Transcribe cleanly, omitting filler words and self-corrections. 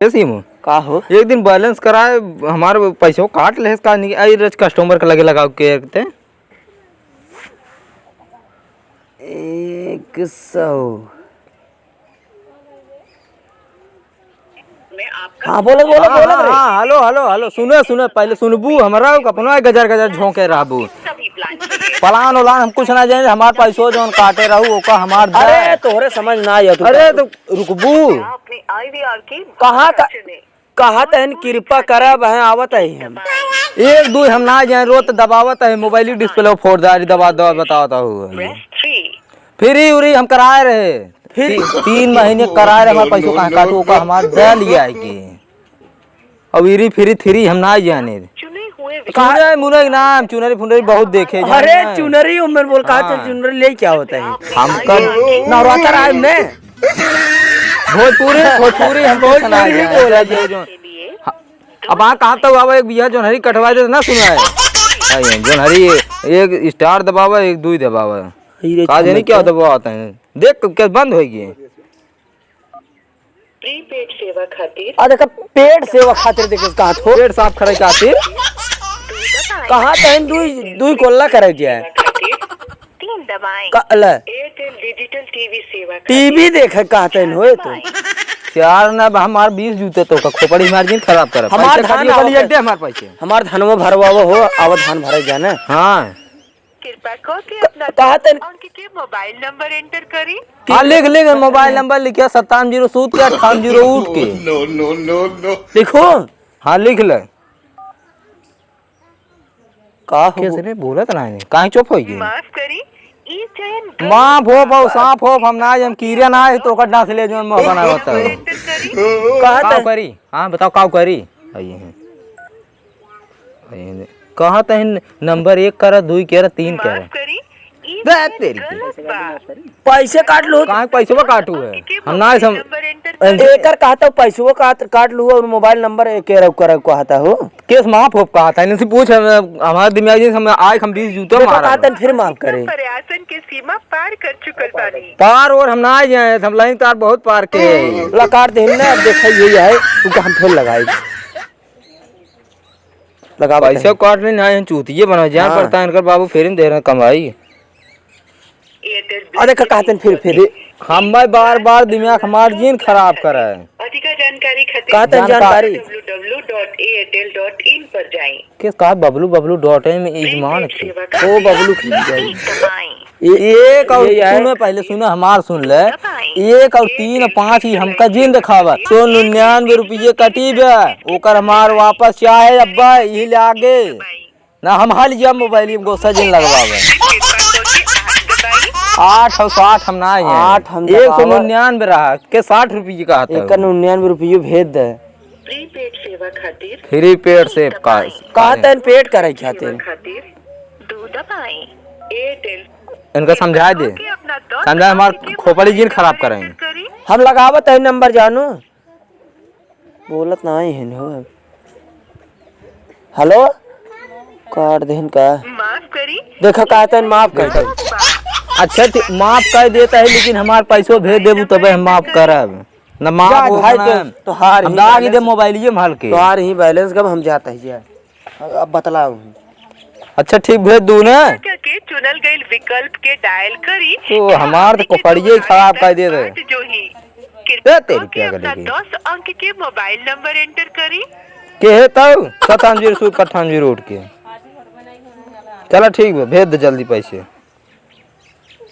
SIM का हो एक दिन बैलेंस कराए हमारे पैसे काट ले का नहीं आई रज कस्टमर के लगे लगाओ के ते 100। हाँ बोले बोले बोले रे। हाँ हेलो हेलो हेलो सुनो सुनो पहले सुनबू हमारा अपना गजर गजर झोंके रहबू पलान उलान हम कुछ ना जाने हमार पैसो जौन काटे रहू ओका हमार अरे तोहरे समझ ना आया अरे तो रुकबू कहा तहन कृपा करब है आवत है हम एक दो हम ना जाए रोत दबावत है मोबाइल डिस्प्ले फोड़ दारी दबा दो बताता हूँ फ्री उरी हम कराए रहे फिर 3 महीने कराए रहे हमारे पैसों कहाँ काटू का हमार दे लिया है कि अब इरी फिरी थ्री हम ना जाने चुनरी मुनरी नाम चुनरी फुनरी बहुत देखे अरे चुनरी उम्र बोल कहा चुनरी ले क्या होता है हम कल नवरात्र आए ने भोजपुरी भोजपुरी हम भोजपुरी बोला जो अब आ कहाँ तक आवा एक बिया जो हरी कटवा दे ना सुना है जो हरी एक स्टार दबावा एक दुई दबावा का जानी क्या दबाता है देख कैसे बंद होगी प्रीपेड सेवा खातिर आ देख पेट सेवा खातिर देख कहा थो पेट साफ करे खातिर कहा तहन दुई कोल्ला करे जाए 3 दबाएं कला एयरटेल डिजिटल टीवी सेवा टीवी देख कहा तहन होए तो यार ना हमार 20 जूते तो का खोपड़ी मार्जिन खराब कर हमार धान हमार पैसे हमार धानवा भरवावा हो आवत धान भरे जाना हां कृपा करके अपना उनके के मोबाइल नंबर एंटर करें। हाँ लिख मोबाइल नंबर लिखिए 57 सूद के 58 उठ के नो लिखो हाँ लिख ले का कैसे रे बोला तो नहीं काहे चुप हो गई माफ करी ई चयन मां भो बहु सांप हो हम ना हम कीरे ना है तो का डांस ले जो मैं बना बता एंटर करी कहा करी हां बताओ काऊ करी आइए आइए कहा तहन नंबर 1 कर 2 कर 3 कर करी ई तेरी पैसे काट लो कहां पैसे काटू है हम ना सम नंबर एंटर एकर कहता पैसों काट लूँ और मोबाइल नंबर के रख कर कहता हो केस माफ हो कहा था इनसे पूछ हमारे दिमाग में हम आए हम 20 जूता मारा कहता फिर माफ करे प्रयासन की सीमा पार कर चुकल बानी पार और हम ना जाए हम लाइन तार बहुत पार के लकार दे ना देखा यही है तुमको हम फिर लगाई लगा पैसे काट नहीं ना चूतिए बना जाए पड़ता है इनका बाबू फेरिन दे रहे कमाई एयरटेल अरे कहते फिर हम बार बार दिमाग हमार जीन खराब करा है अधिक जानकारी खातिर कहते जानकारी www.airtel.in पर जाएं। किस कहा बबलू.in में ईमान थे ओ बबलू खींच जाई एक और सुनो पहले सुनो हमार सुन ले 1 और 3 और 5 ही हमका जीन दिखावा 199 रुपये कटी बे ओकर हमार वापस चाहे अब्बा यही लागे ना हम हाल जब मोबाइल में गोसा जीन लगवावे 8 और 60 हम ना है 8 हम 199 रहा के 60 रुपये का आता है 199 रुपये भेज दे प्रीपेड सेवा खातिर फ्री पेड से का कहते पेट करे खातिर खातिर 2 दबाएं एयरटेल इनका समझा दे समझा हमार खोपड़ी जीन खराब करेंगे हम लगावत है नंबर जानू बोलत नहीं है हो हेलो काट देन का माफ करी देखा कहते माफ कर अच्छा माफ कर देता है लेकिन हमार पैसों भेज देबू तबे हम माफ करब न माफ हो तो हार हम दाग दे मोबाइल ये माल के तो हार ही बैलेंस कब हम जाता है अब बतलाओ अच्छा ठीक भेज दूं ना के चुनल गई विकल्प के डायल करी तो हमार तो खोपड़िए खराब कर दे रहे जो ही तेरी क्या करेगी 10 अंक के मोबाइल नंबर एंटर करी के है तब 57 सूद 58 उठ के चलो ठीक है भेज दे जल्दी पैसे